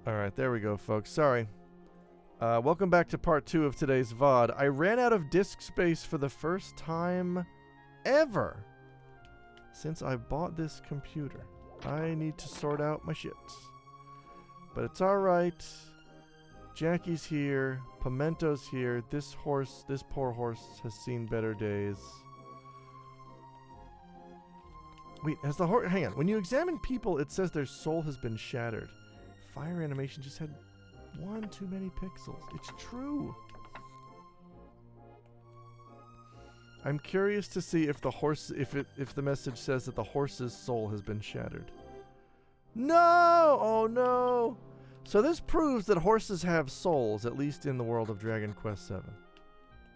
Alright, there we go, folks. Sorry. Welcome back to part 2 of today's VOD. I ran out of disk space for the first time ever since I bought this computer. I need to sort out my shit. But it's alright. Jackie's here. Pimento's here. This poor horse has seen better days. Wait, has the horse... Hang on. When you examine people, it says their soul has been shattered. Fire animation just had one too many pixels. It's true. I'm curious to see if the horse... If the message says that the horse's soul has been shattered. No! Oh, no! So this proves that horses have souls, at least in the world of Dragon Quest VII.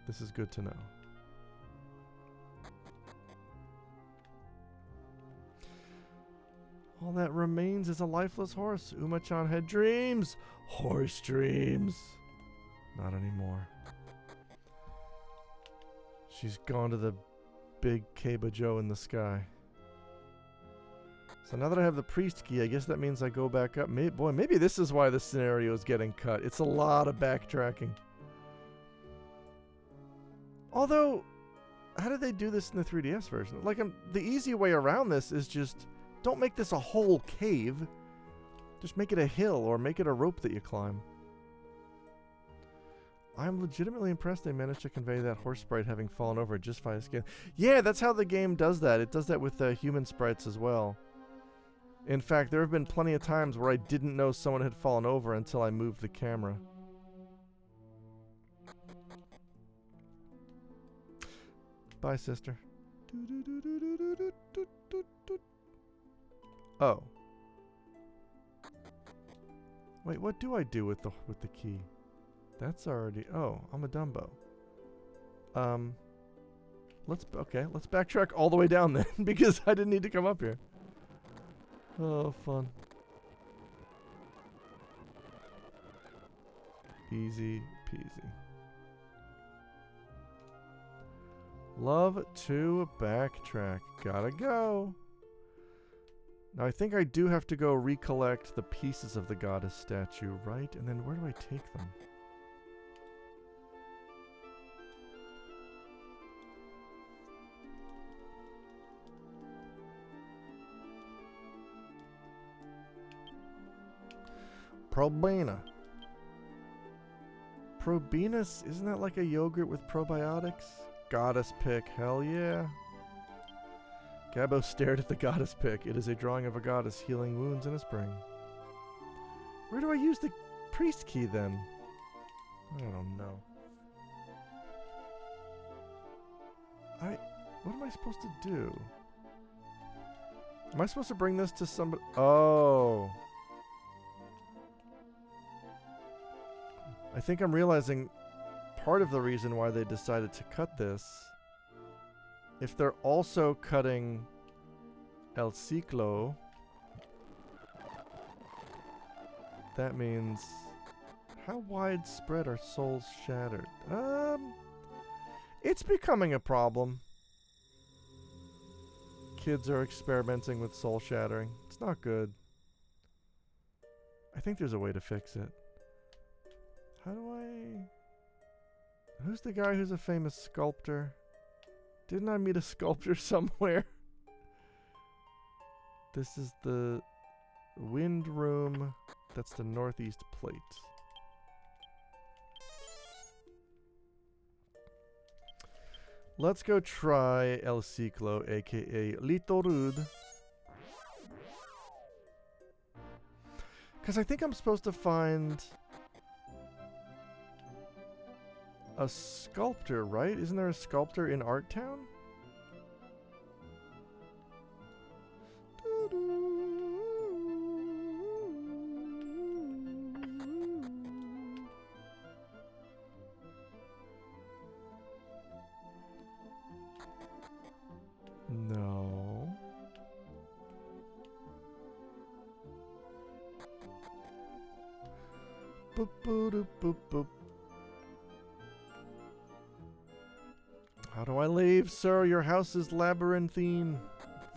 This is good to know. All that remains is a lifeless horse. Uma-chan had dreams. Horse dreams. Not anymore. She's gone to the big Keiba-jo in the sky. So now that I have the priest key, I guess that means I go back up. Maybe this is why this scenario is getting cut. It's a lot of backtracking. Although, how did they do this in the 3DS version? Like, the easy way around this is just... Don't make this a whole cave. Just make it a hill or make it a rope that you climb. I'm legitimately impressed they managed to convey that horse sprite having fallen over just via skin. Yeah, that's how the game does that. It does that with human sprites as well. In fact, there have been plenty of times where I didn't know someone had fallen over until I moved the camera. Bye, sister. Oh. Wait, what do I do with the key? That's already... Oh, I'm a Dumbo. Let's backtrack all the way down then, because I didn't need to come up here. Oh, fun. Easy peasy. Love to backtrack. Gotta go. Now, I think I do have to go recollect the pieces of the goddess statue, right? And then where do I take them? Probena. Probinus, isn't that like a yogurt with probiotics? Goddess pick, hell yeah. Gabo stared at the goddess pick. It is a drawing of a goddess healing wounds in a spring. Where do I use the priest key then? I don't know. What am I supposed to do? Am I supposed to bring this to somebody? Oh. I think I'm realizing part of the reason why they decided to cut this. If they're also cutting El Ciclo, that means how widespread are souls shattered? It's becoming a problem. Kids are experimenting with soul shattering. It's not good. I think there's a way to fix it. How do I... Who's the guy who's a famous sculptor? Didn't I meet a sculptor somewhere? This is the wind room. That's the northeast plate. Let's go try El Ciclo, aka Lito Rude. Because I think I'm supposed to find a sculptor, right? Isn't there a sculptor in Art Town? No. Boop, boop, boop, boop. How do I leave, sir? Your house is labyrinthine.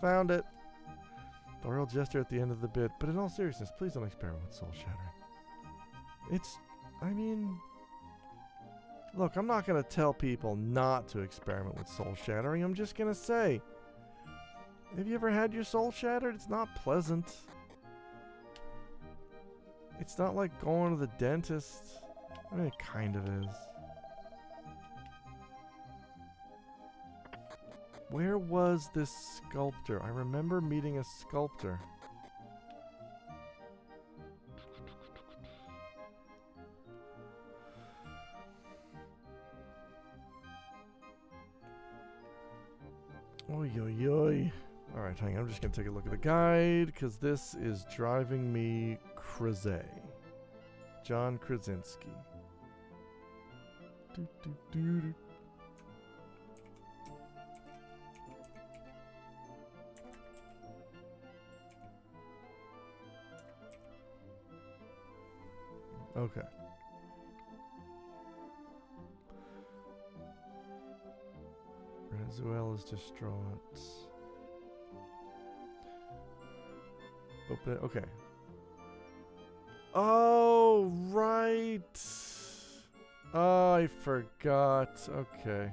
Found it. The royal gesture at the end of the bit. But in all seriousness, please don't experiment with soul shattering. I mean, look, I'm not going to tell people not to experiment with soul shattering. I'm just going to say, have you ever had your soul shattered? It's not pleasant. It's not like going to the dentist. I mean, it kind of is. Where was this sculptor? I remember meeting a sculptor. Oy, oy, oy. Alright, hang on. I'm just going to take a look at the guide, because this is driving me crazy. John Krasinski. Do, do, do, do. Okay. Razuel is distraught. Open it. Okay. Oh, right. Oh, I forgot. Okay.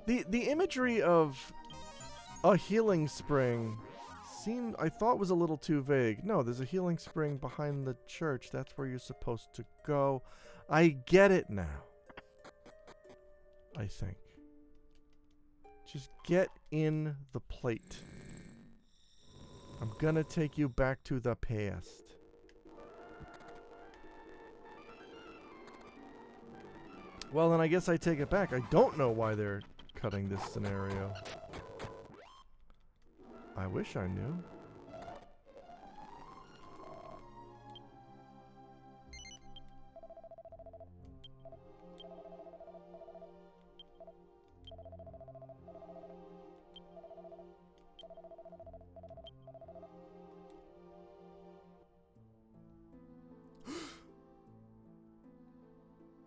The imagery of a healing spring I thought was a little too vague. No, there's a healing spring behind the church. That's where you're supposed to go. I get it now. I think. Just get in the plate. I'm gonna take you back to the past. Well, then I guess I take it back. I don't know why they're cutting this scenario. I wish I knew.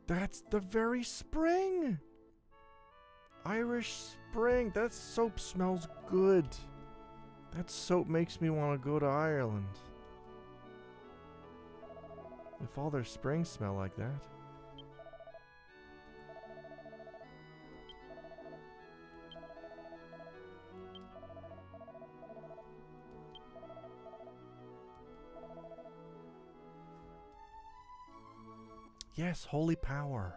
That's the very spring! Irish Spring. That soap smells good. That soap makes me want to go to Ireland. If all their springs smell like that. Yes, holy power.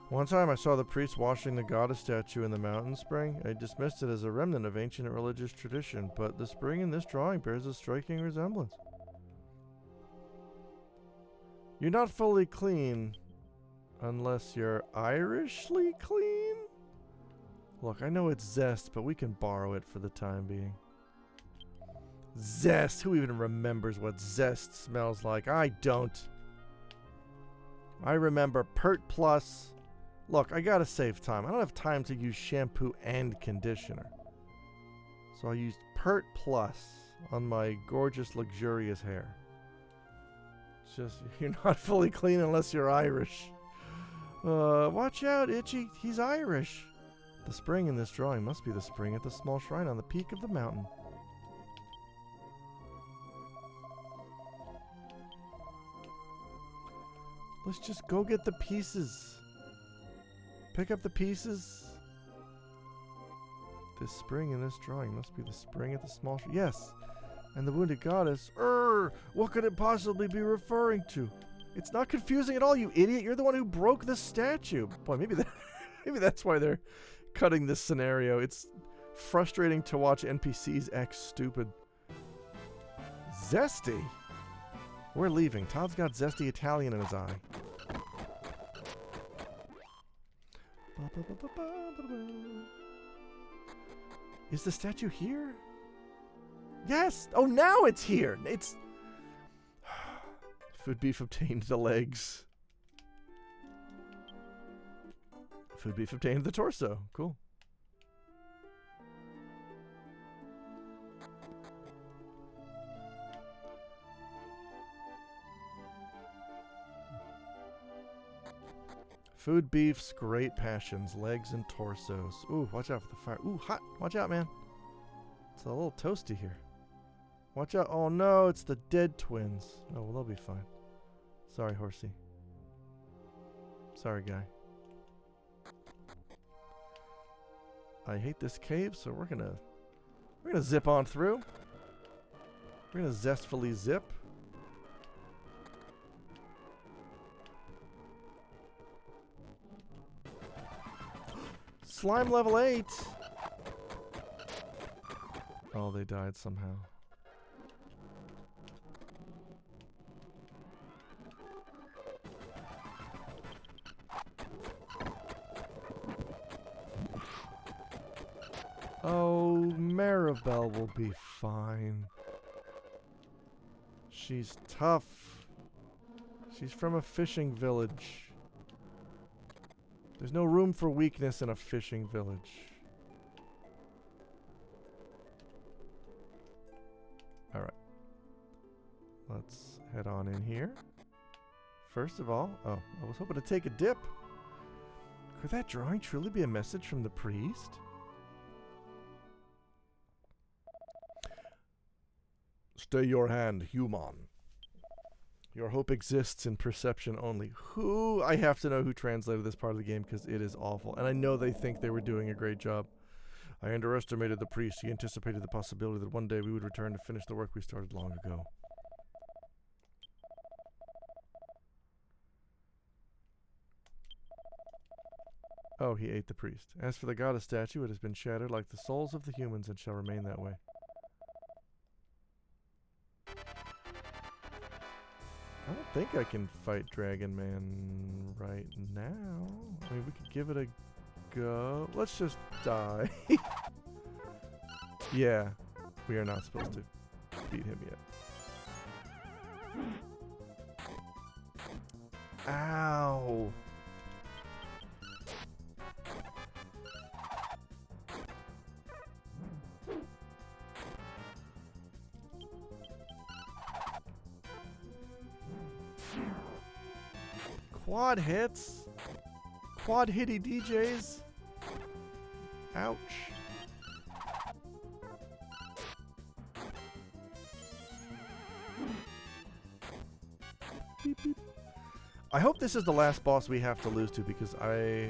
One time I saw the priest washing the goddess statue in the mountain spring. I dismissed it as a remnant of ancient religious tradition, but the spring in this drawing bears a striking resemblance. You're not fully clean unless you're Irishly clean? Look, I know it's zest, but we can borrow it for the time being. Zest! Who even remembers what zest smells like? I don't. I remember Pert Plus. Look, I gotta save time. I don't have time to use shampoo and conditioner. So I used Pert Plus on my gorgeous, luxurious hair. It's just, you're not fully clean unless you're Irish. Watch out, Itchy. He's Irish. The spring in this drawing must be the spring at the small shrine on the peak of the mountain. Let's just go get the pieces. Pick up the pieces. This spring in this drawing must be the spring at the small shrine. Yes. And the wounded goddess. What could it possibly be referring to? It's not confusing at all, you idiot. You're the one who broke the statue. Boy, maybe that's why they're cutting this scenario. It's frustrating to watch NPCs act stupid. Zesty? We're leaving. Todd's got zesty Italian in his eye. Is the statue here? Yes! Oh, now it's here! It's... Food beef obtained the legs. Food beef obtained the torso. Cool. Food beef's great passions, legs and torsos. Ooh, watch out for the fire. Ooh, hot. Watch out, man. It's a little toasty here. Watch out. Oh no, it's the dead twins. Oh, well, they'll be fine. Sorry, horsey. Sorry, guy. I hate this cave, so we're gonna zip on through. We're gonna zestfully zip. Slime level 8. Oh, they died somehow. Oh, Maribel will be fine. She's tough. She's from a fishing village. There's no room for weakness in a fishing village. Alright. Let's head on in here. First of all, oh, I was hoping to take a dip. Could that drawing truly be a message from the priest? Stay your hand, human. Your hope exists in perception only. I have to know who translated this part of the game because it is awful. And I know they think they were doing a great job. I underestimated the priest. He anticipated the possibility that one day we would return to finish the work we started long ago. Oh, he ate the priest. As for the goddess statue, it has been shattered like the souls of the humans and shall remain that way. I don't think I can fight Dragon Man right now. I mean, we could give it a go. Let's just die. Yeah, we are not supposed to beat him yet. Ow. Quad hits. Quad hitty DJs. Ouch. Beep, beep. I hope this is the last boss we have to lose to because I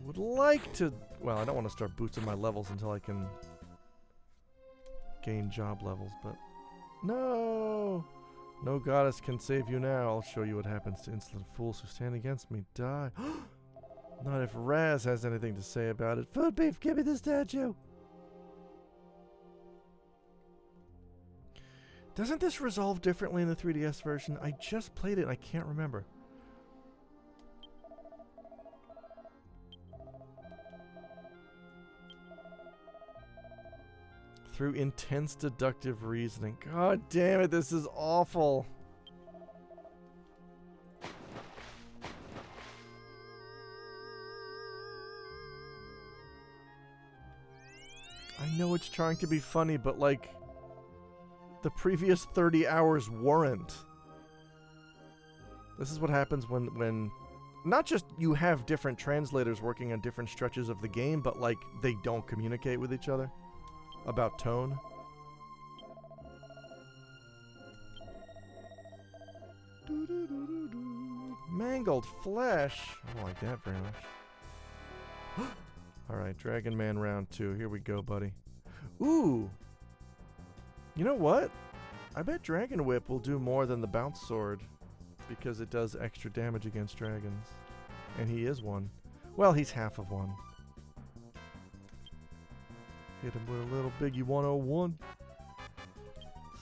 would like to... Well, I don't want to start boosting my levels until I can gain job levels, but... No! No goddess can save you now. I'll show you what happens to insolent fools who stand against me. Die. Not if Raz has anything to say about it. Food beef, give me the statue! Doesn't this resolve differently in the 3DS version? I just played it and I can't remember. Through intense deductive reasoning. God damn it, this is awful. I know it's trying to be funny, but like, the previous 30 hours weren't. This is what happens when not just you have different translators working on different stretches of the game, but like, they don't communicate with each other about tone. Mangled flesh. I don't like that very much. Alright, Dragon Man round 2. Here we go, buddy. Ooh! You know what? I bet Dragon Whip will do more than the Bounce Sword because it does extra damage against dragons. And he is one. Well, he's half of one. Hit him with a little Biggie 101.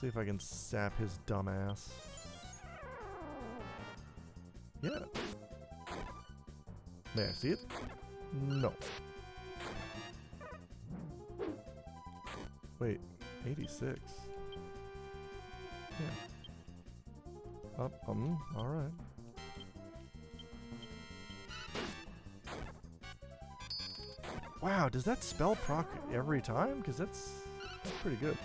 See if I can sap his dumb ass. Yeah. There, see it? No. Wait, 86. Yeah. Up, alright. Wow, does that spell proc every time? Because that's pretty good.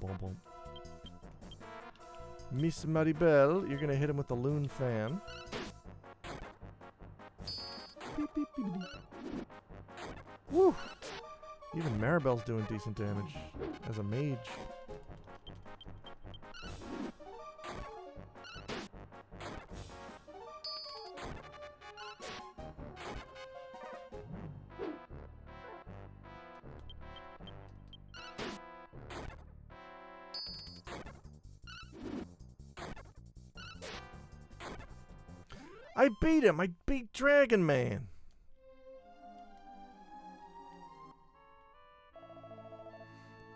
Boom, boom. Miss Maribel, you're gonna hit him with the Loon Fan. Beep, beep, beep, beep. Woo! Even Maribel's doing decent damage as a mage. I beat him! I beat Dragon Man!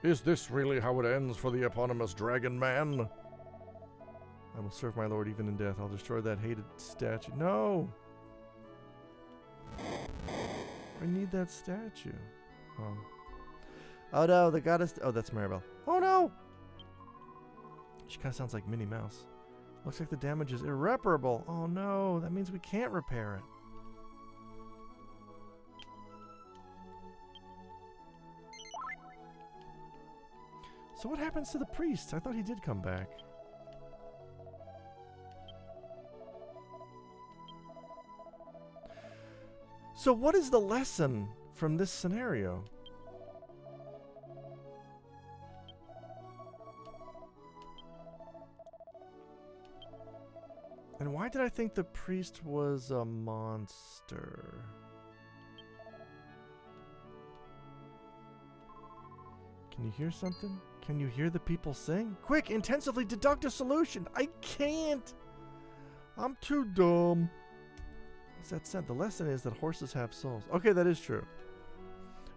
Is this really how it ends for the eponymous Dragon Man? I will serve my lord even in death. I'll destroy that hated statue. No! I need that statue. Oh. Oh no, the goddess. Oh, that's Maribel. Oh no! She kind of sounds like Minnie Mouse. Looks like the damage is irreparable. Oh no, that means we can't repair it. So what happens to the priest? I thought he did come back. So what is the lesson from this scenario? And why did I think the priest was a monster? Can you hear something? Can you hear the people sing? Quick, intensively deduct a solution. I can't. I'm too dumb. What's that said? The lesson is that horses have souls. Okay, that is true.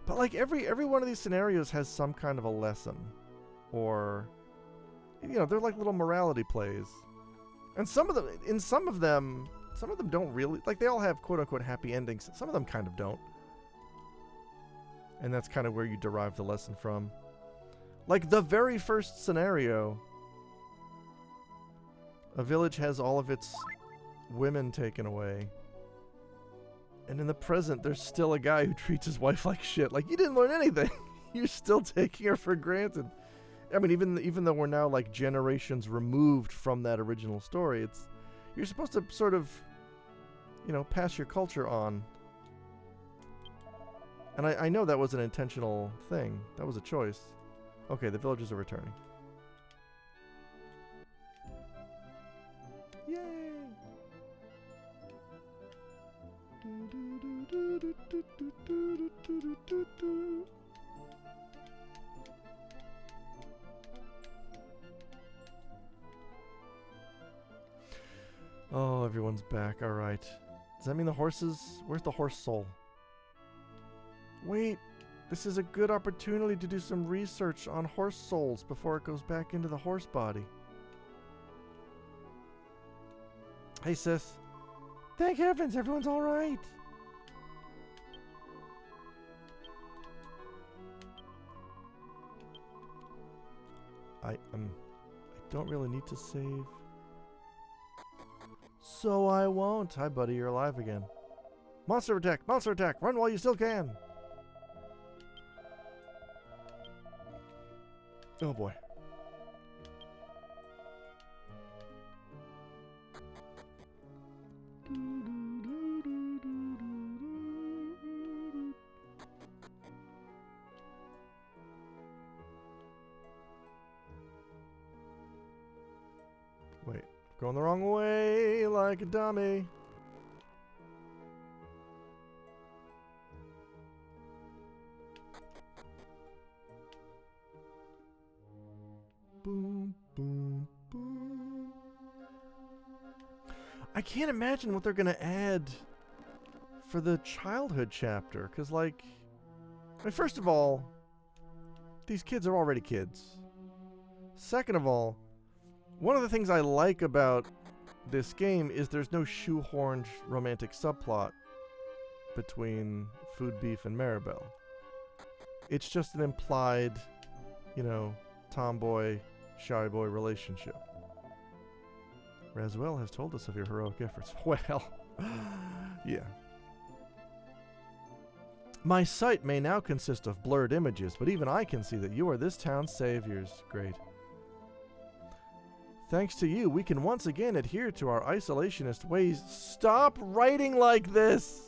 But like every one of these scenarios has some kind of a lesson. Or, you know, they're like little morality plays. And some of them don't really, like they all have quote unquote happy endings. Some of them kind of don't. And that's kind of where you derive the lesson from. Like the very first scenario, a village has all of its women taken away. And in the present, there's still a guy who treats his wife like shit. Like, you didn't learn anything. You're still taking her for granted. I mean, even though we're now like generations removed from that original story, you're supposed to sort of, you know, pass your culture on. And I know that was an intentional thing. That was a choice. Okay, the villagers are returning. Yay! Oh, everyone's back. All right. Does that mean the horses? Where's the horse soul? Wait. This is a good opportunity to do some research on horse souls before it goes back into the horse body. Hey, sis. Thank heavens, everyone's all right. I don't really need to save. So I won't. Hi, buddy. You're alive again. Monster attack! Monster attack! Run while you still can! Oh boy. Wait, going the wrong way like a dummy. Boom, boom, boom. I can't imagine what they're going to add for the childhood chapter. Because, like, I mean, first of all, these kids are already kids. Second of all, one of the things I like about this game is there's no shoehorned romantic subplot between Food Beef and Maribel. It's just an implied, you know, tomboy, shy boy relationship. Razuel has told us of your heroic efforts. Well, yeah. My sight may now consist of blurred images, but even I can see that you are this town's saviors. Great. Thanks to you, we can once again adhere to our isolationist ways. Stop writing like this!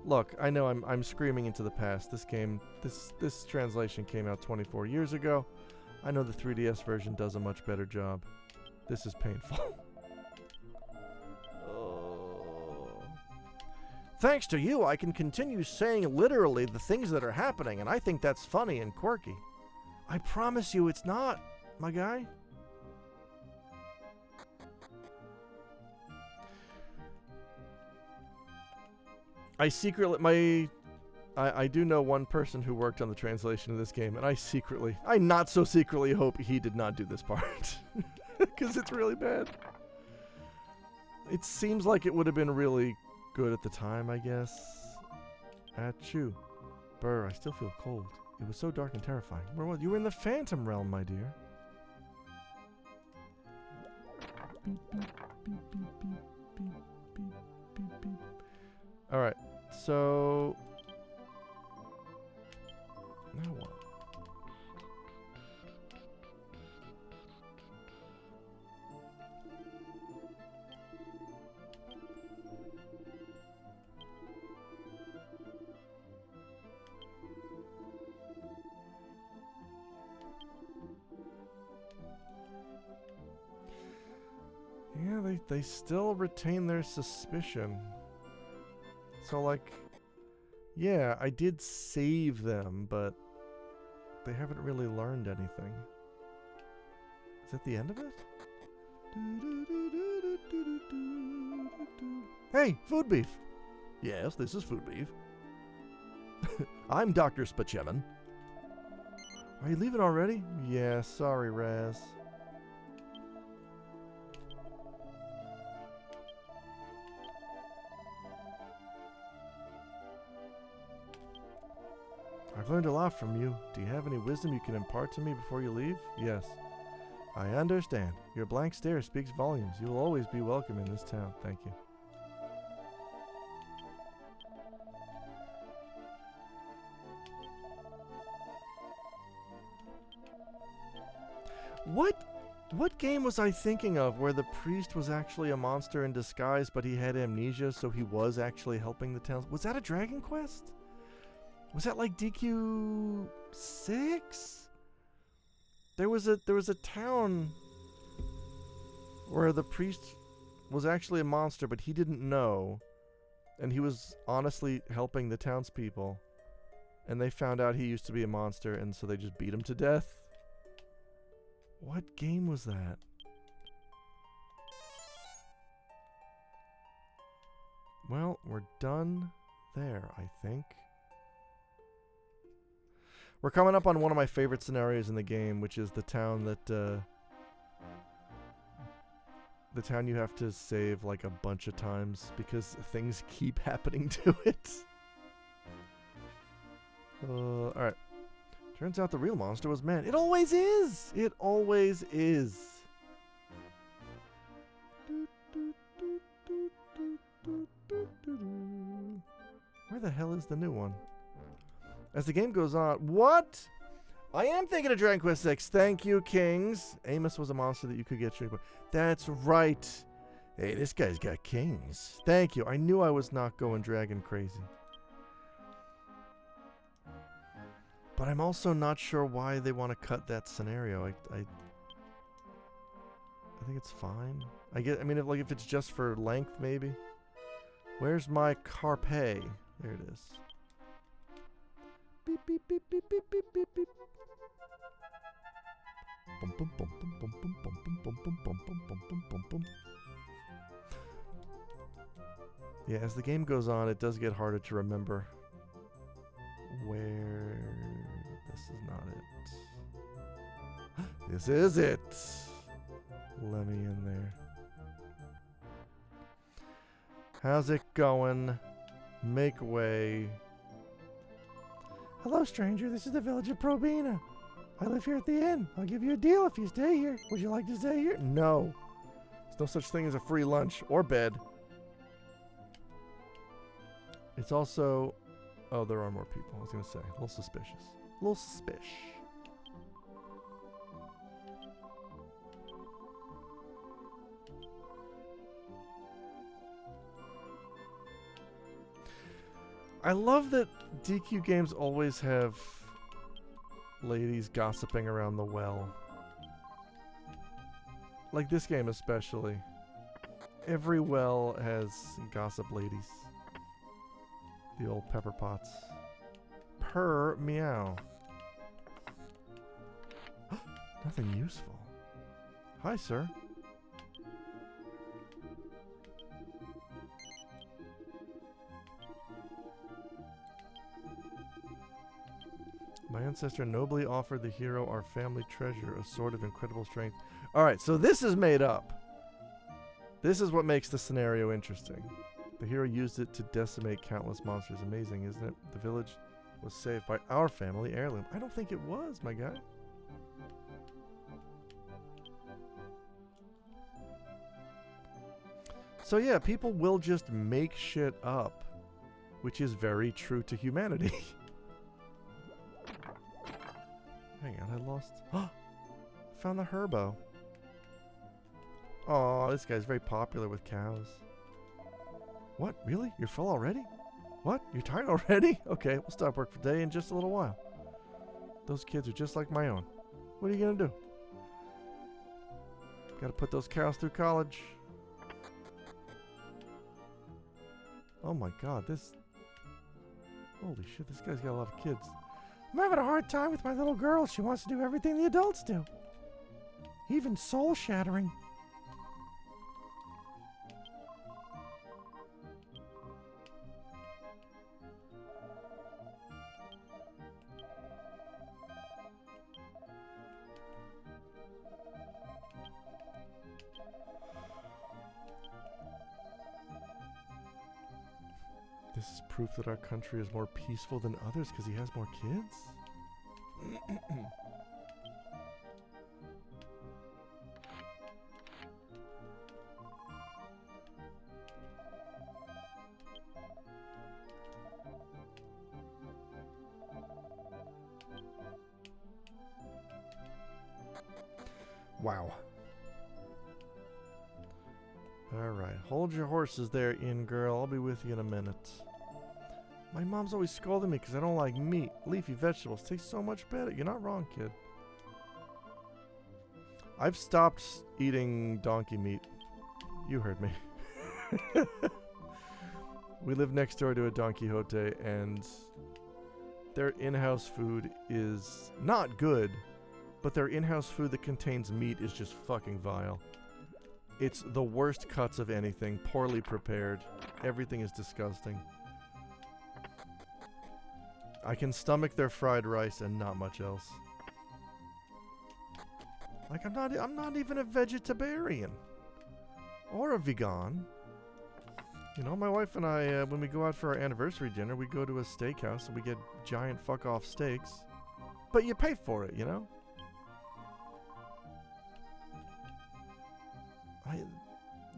Look, I know I'm screaming into the past. This game, this translation came out 24 years ago. I know the 3DS version does a much better job. This is painful. Oh. Thanks to you, I can continue saying literally the things that are happening, and I think that's funny and quirky. I promise you it's not, my guy. I do know one person who worked on the translation of this game, and I not so secretly hope he did not do this part. Because it's really bad. It seems like it would have been really good at the time, I guess. Achoo. Brr, I still feel cold. It was so dark and terrifying. Where was you? You were in the Phantom Realm, my dear. Beep, beep, beep, beep, beep, beep, beep, beep, beep. Alright, so... now what? Yeah, they still retain their suspicion. So, like, yeah, I did save them, but they haven't really learned anything. Is that the end of it? Hey, Food Beef! Yes, this is Food Beef. I'm Dr. Spachemin. Are you leaving already? Yeah, sorry, Raz. I've learned a lot from you. Do you have any wisdom you can impart to me before you leave? Yes. I understand. Your blank stare speaks volumes. You will always be welcome in this town. Thank you. What game was I thinking of where the priest was actually a monster in disguise, but he had amnesia, so he was actually helping the town? Was that a Dragon Quest? Was that like DQ6? There was a town where the priest was actually a monster, but he didn't know, and he was honestly helping the townspeople, and they found out he used to be a monster, and so they just beat him to death. What game was that? Well, we're done there, I think. We're coming up on one of my favorite scenarios in the game, which is the town that, the town you have to save like a bunch of times because things keep happening to it. Alright. Turns out the real monster was man. It always is! It always is. Where the hell is the new one? As the game goes on... What? I am thinking of Dragon Quest VI. Thank you, Kings. Amos was a monster that you could get. That's right. Hey, this guy's got kings. Thank you. I knew I was not going dragon crazy. But I'm also not sure why they want to cut that scenario. I think it's fine. I mean, if it's just for length, maybe. Where's my carpe? There it is. Beep beep beep beep beep beep beep beep. Bum bum bum bum bum bum bum bum bum bum bum bum bum bum. Yeah, as the game goes on, it does get harder to remember where. This is not it. This is it. Let me in there. How's it going? Make way. Hello, stranger. This is the village of Probina. I live here at the inn. I'll give you a deal if you stay here. Would you like to stay here? No. There's no such thing as a free lunch or bed. It's also... Oh, there are more people. I was going to say. A little suspicious. A little suspicious. I love that DQ games always have ladies gossiping around the well. Like this game especially. Every well has gossip ladies. The old pepper pots. Purr meow. Nothing useful. Hi, sir. My ancestor nobly offered the hero our family treasure, a sword of incredible strength. Alright, so this is made up. This is what makes the scenario interesting. The hero used it to decimate countless monsters. Amazing, isn't it? The village was saved by our family heirloom. I don't think it was, my guy. So yeah, people will just make shit up, which is very true to humanity. Hang on, I lost... Oh! Found the herbo. Aw, this guy's very popular with cows. What? Really? You're full already? What? You're tired already? Okay, we'll stop work for the day in just a little while. Those kids are just like my own. What are you gonna do? Gotta put those cows through college. Oh my god, this... Holy shit, this guy's got a lot of kids. I'm having a hard time with my little girl. She wants to do everything the adults do. Even soul-shattering. This is proof that our country is more peaceful than others because he has more kids? Wow. Alright, hold your horses there, in girl. I'll be with you in a minute. My mom's always scolding me because I don't like meat. Leafy vegetables taste so much better. You're not wrong, kid. I've stopped eating donkey meat. You heard me. We live next door to a Don Quixote, and their in-house food is not good, but their in-house food that contains meat is just fucking vile. It's the worst cuts of anything, poorly prepared. Everything is disgusting. I can stomach their fried rice and not much else. Like, I'm not even a vegetarian. Or a vegan. You know, my wife and I, when we go out for our anniversary dinner, we go to a steakhouse and we get giant fuck-off steaks. But you pay for it, you know?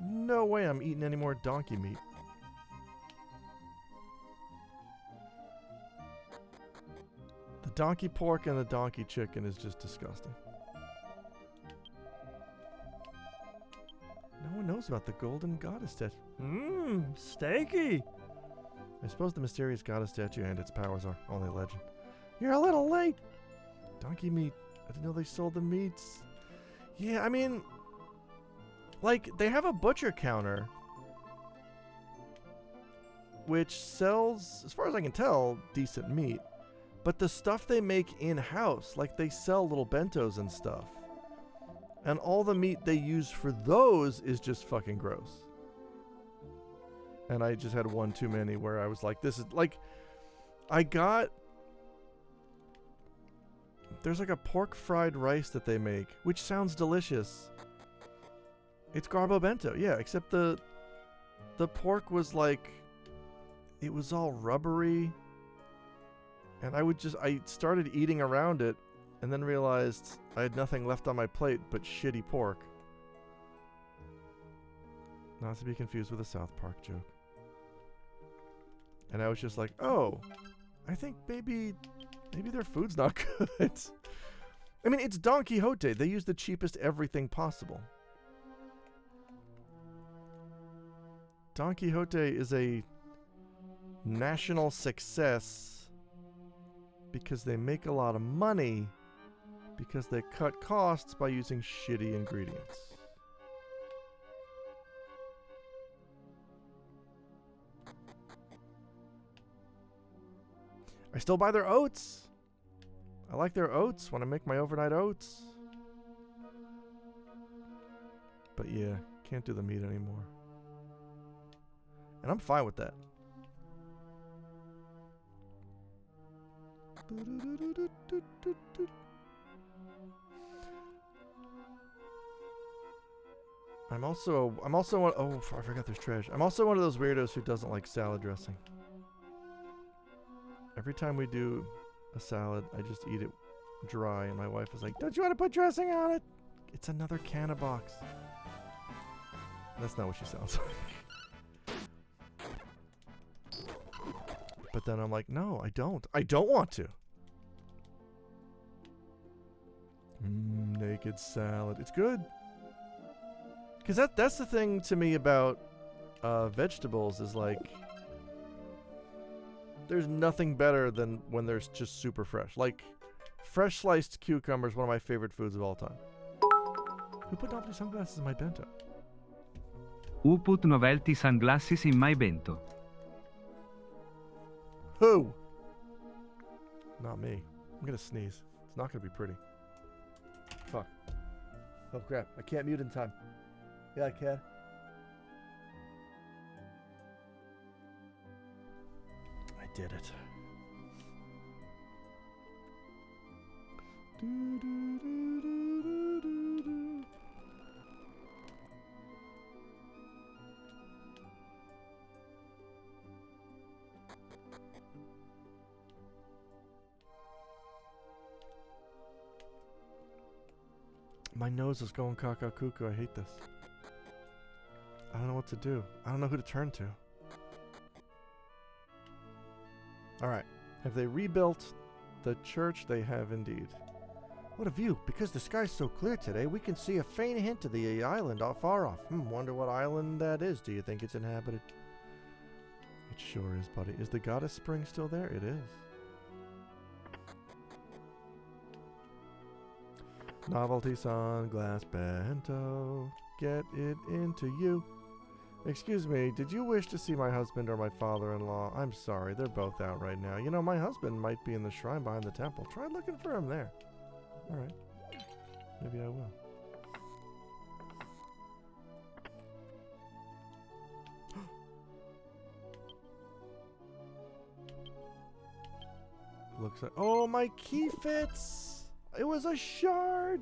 No way I'm eating any more donkey meat. The donkey pork and the donkey chicken is just disgusting. No one knows about the golden goddess statue. Mmm, steaky! I suppose the mysterious goddess statue and its powers are only a legend. You're a little late! Donkey meat. I didn't know they sold the meats. Yeah, I mean... Like, they have a butcher counter, which sells, as far as I can tell, decent meat. But the stuff they make in-house, like they sell little bentos and stuff. And all the meat they use for those is just fucking gross. And I just had one too many where I was like, this is, like, I got... There's like a pork fried rice that they make, which sounds delicious. It's garbo bento, yeah, except the pork was like, it was all rubbery, and I started eating around it, and then realized I had nothing left on my plate but shitty pork. Not to be confused with a South Park joke. And I was just like, oh, I think maybe their food's not good. I mean, it's Don Quixote. They use the cheapest everything possible. Don Quixote is a national success because they make a lot of money because they cut costs by using shitty ingredients. I still buy their oats. I like their oats when I make my overnight oats. But yeah, can't do the meat anymore. And I'm fine with that. I'm also oh, I forgot there's trash. I'm also one of those weirdos who doesn't like salad dressing. Every time we do a salad, I just eat it dry, and my wife is like, "Don't you want to put dressing on it?" It's another canna box. That's not what she sounds like. But then I'm like, no, I don't. I don't want to. Naked salad. It's good. Because that's the thing to me about vegetables is like, there's nothing better than when there's just super fresh. Like, fresh sliced cucumber is one of my favorite foods of all time. Who put novelty sunglasses in my bento? Who put novelty sunglasses in my bento? Who? Not me. I'm gonna sneeze. It's not gonna be pretty. Fuck. Oh crap. I can't mute in time. Yeah, I can. I did it. My nose is going caca cuckoo. I hate this. I don't know what to do. I don't know who to turn to. Alright. Have they rebuilt the church? They have indeed. What a view. Because the sky's so clear today, we can see a faint hint of the island far off. Wonder what island that is. Do you think it's inhabited? It sure is, buddy. Is the goddess spring still there? It is. Novelty sunglass bento. Get it into you. Excuse me, did you wish to see my husband or my father-in-law? I'm sorry, they're both out right now. You know, my husband might be in the shrine behind the temple. Try looking for him there. Alright. Maybe I will. Looks like... Oh, my key fits! It was a shard!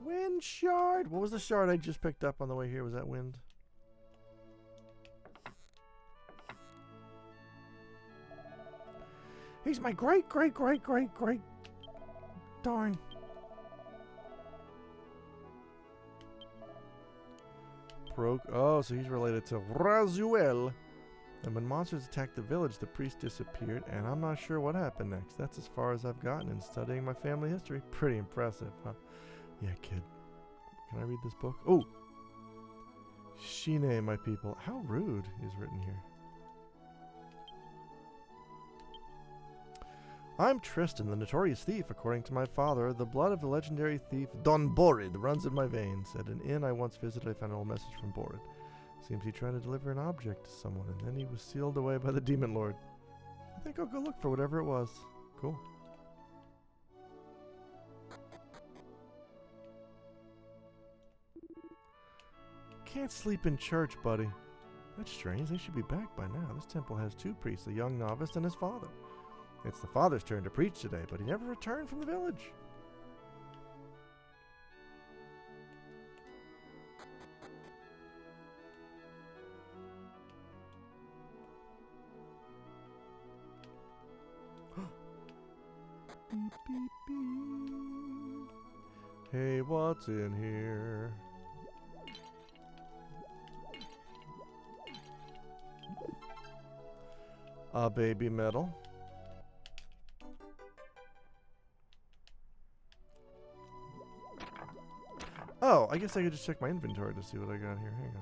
Wind shard! What was the shard I just picked up on the way here? Was that wind? He's my great. Darn. Oh, so he's related to Razuel. And when monsters attacked the village, the priest disappeared, and I'm not sure what happened next. That's as far as I've gotten in studying my family history. Pretty impressive, huh? Yeah, kid. Can I read this book? Oh! Shine, my people. How rude is written here. I'm Tristan, the notorious thief. According to my father, the blood of the legendary thief Don Borid runs in my veins. At an inn I once visited, I found an old message from Borid. Seems he tried to deliver an object to someone, and then he was sealed away by the demon lord. I think I'll go look for whatever it was. Cool. Can't sleep in church, buddy. That's strange. They should be back by now. This temple has two priests, a young novice and his father. It's the father's turn to preach today, but he never returned from the village. Beep, beep, beep. Hey, what's in here? A baby medal. Oh, I guess I could just check my inventory to see what I got here. Hang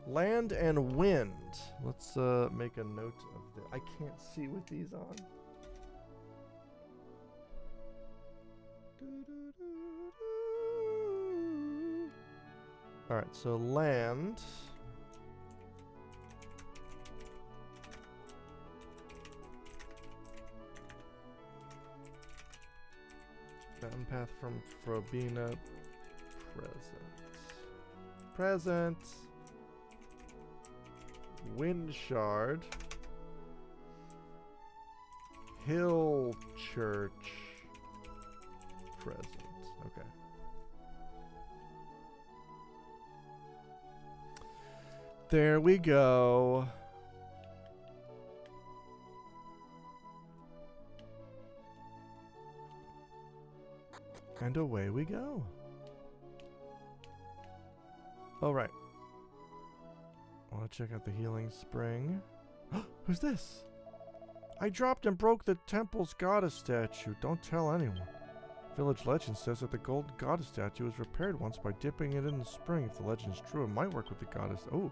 Land and wind. Let's make a note of that. I can't see with these on. Alright, so land. Mountain path from Frobina. Present. Wind shard. Hill church. Present. Okay. There we go. And away we go. All right. I want to check out the healing spring. Who's this? I dropped and broke the temple's goddess statue. Don't tell anyone. Village legend says that the gold goddess statue was repaired once by dipping it in the spring. If the legend is true, it might work with the goddess. Oh.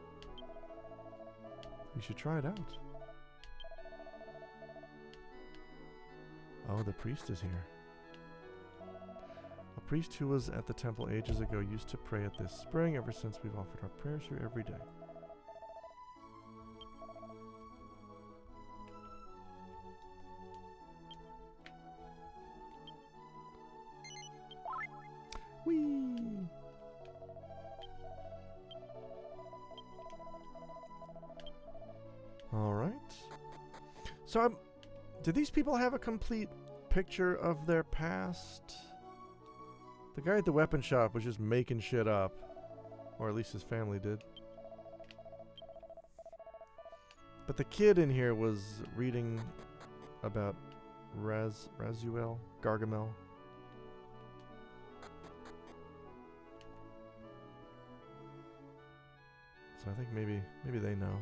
You should try it out. Oh, the priest is here. A priest who was at the temple ages ago used to pray at this spring. Ever since, we've offered our prayers here every day. Whee! All right. So, did these people have a complete picture of their past? The guy at the weapon shop was just making shit up. Or at least his family did. But the kid in here was reading about Razuel, Gargamel. So I think maybe they know.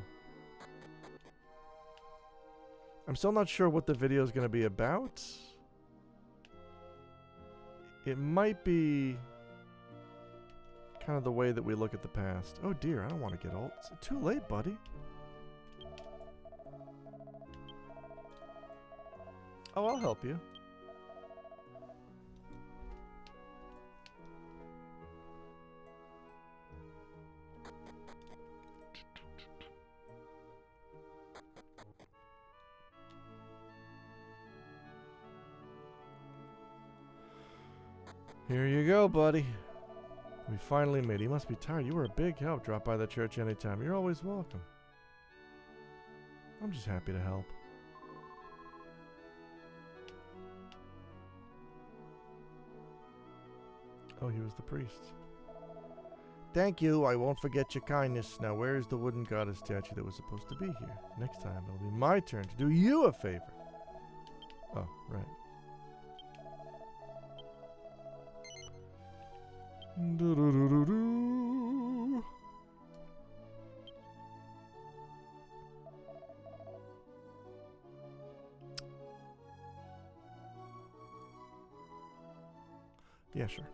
I'm still not sure what the video is going to be about. It might be kind of the way that we look at the past. Oh dear, I don't want to get old. It's too late, buddy. Oh, I'll help you. Here you go, buddy. We finally made it. You must be tired. You were a big help. Drop by the church anytime. You're always welcome. I'm just happy to help. Oh, he was the priest. Thank you. I won't forget your kindness. Now, where is the wooden goddess statue that was supposed to be here? Next time, it'll be my turn to do you a favor. Oh, right. Do-do-do-do-do. Yeah, sure.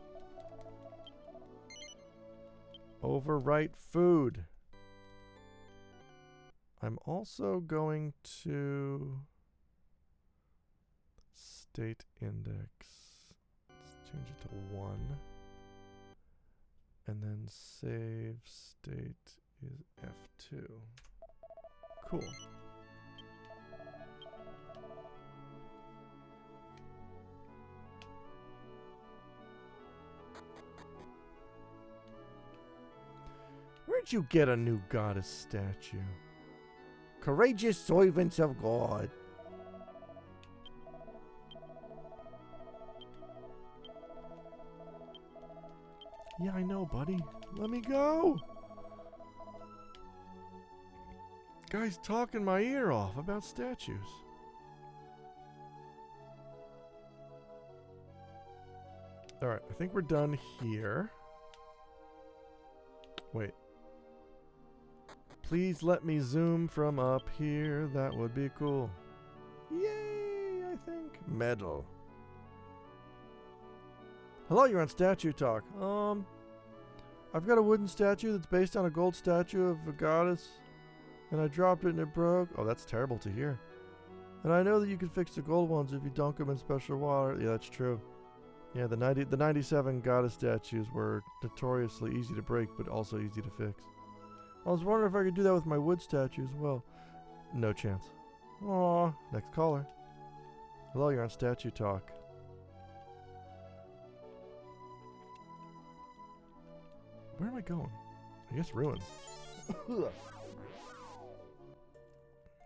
Overwrite food. I'm also going to state index. Let's change it to 1. And then save state is F2. Cool. Where'd you get a new goddess statue? Courageous servants of God. Yeah, I know, buddy. Let me go. Guy's talking my ear off about statues. Alright, I think we're done here. Wait. Please let me zoom from up here. That would be cool. Yay, I think. Medal. Hello, you're on Statue Talk. I've got a wooden statue that's based on a gold statue of a goddess, and I dropped it and it broke. Oh, that's terrible to hear. And I know that you can fix the gold ones if you dunk them in special water. Yeah, that's true. Yeah, the 97 goddess statues were notoriously easy to break, but also easy to fix. I was wondering if I could do that with my wood statue as well. No chance. Aw, next caller. Hello, you're on Statue Talk. Where am I going? I guess ruins.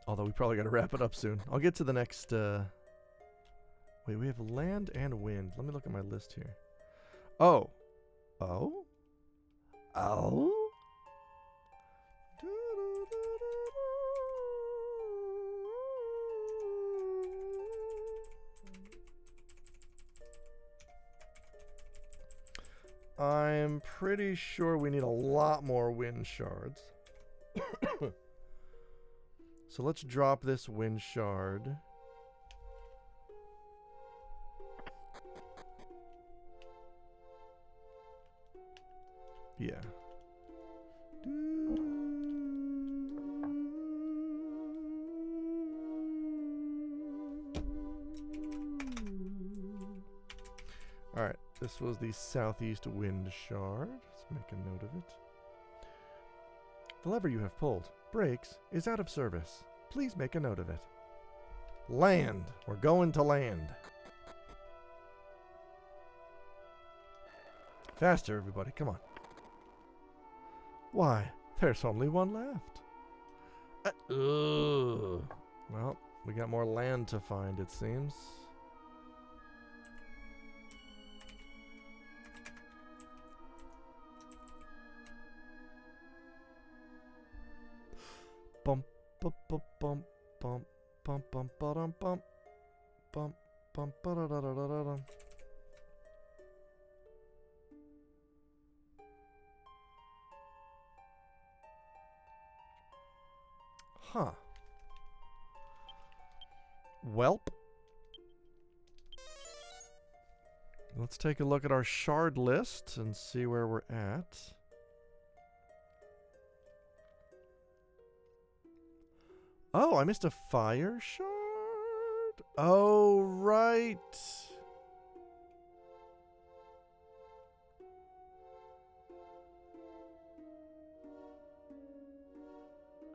Although we probably got to wrap it up soon. I'll get to the next... Wait, we have land and wind. Let me look at my list here. Oh. Oh? Oh? I'm pretty sure we need a lot more wind shards. So let's drop this wind shard. Yeah. Alright, this was the southeast wind shard. Let's make a note of it. The lever you have pulled, brakes, is out of service. Please make a note of it. Land. We're going to land. Faster, everybody. Come on. Why? There's only one left. Well, we got more land to find, it seems. Bump, bump, bump, bump, bump, bump, bump, bump, bump, bump, bump, da da da da da. Huh. Welp. Let's take a look at our shard list and see where we're at. Oh, I missed a fire shard? Oh, right.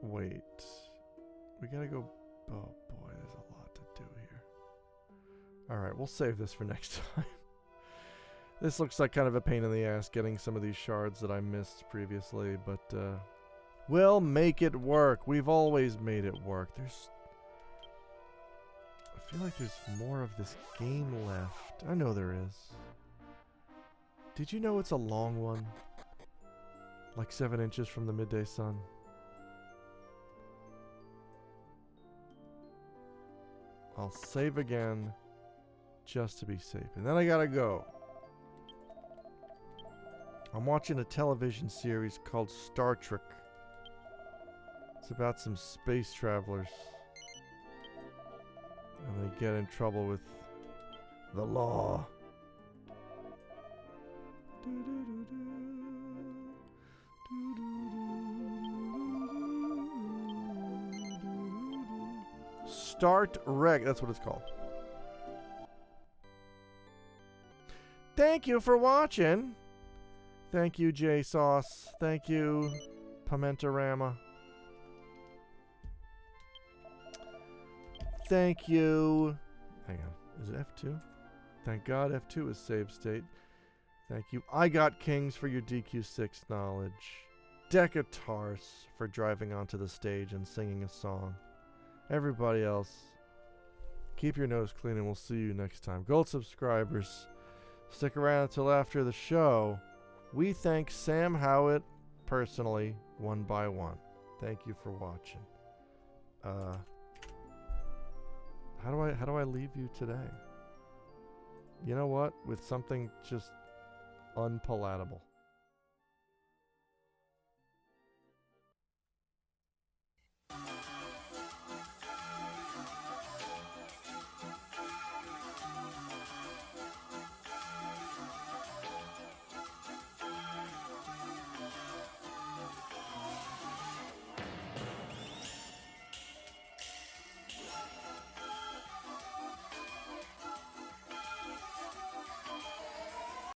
Wait. We gotta go... Oh, boy, there's a lot to do here. Alright, we'll save this for next time. This looks like kind of a pain in the ass getting some of these shards that I missed previously, but, we'll make it work. We've always made it work. I feel like there's more of this game left. I know there is. Did you know it's a long one? Like 7 inches from the midday sun. I'll save again just to be safe. And then I gotta go. I'm watching a television series called Star Trek. It's about some space travelers. And they get in trouble with the law. Start Reg. That's what it's called. Thank you for watching. Thank you, J Sauce. Thank you, Pimentarama. Thank you. Hang on. Is it F2? Thank God F2 is save state. Thank you. I Got Kings for your DQ6 knowledge. Decatars for driving onto the stage and singing a song. Everybody else, keep your nose clean and we'll see you next time. Gold subscribers, stick around until after the show. We thank Sam Howitt personally, one by one. Thank you for watching. How do I leave you today? You know what? With something just unpalatable.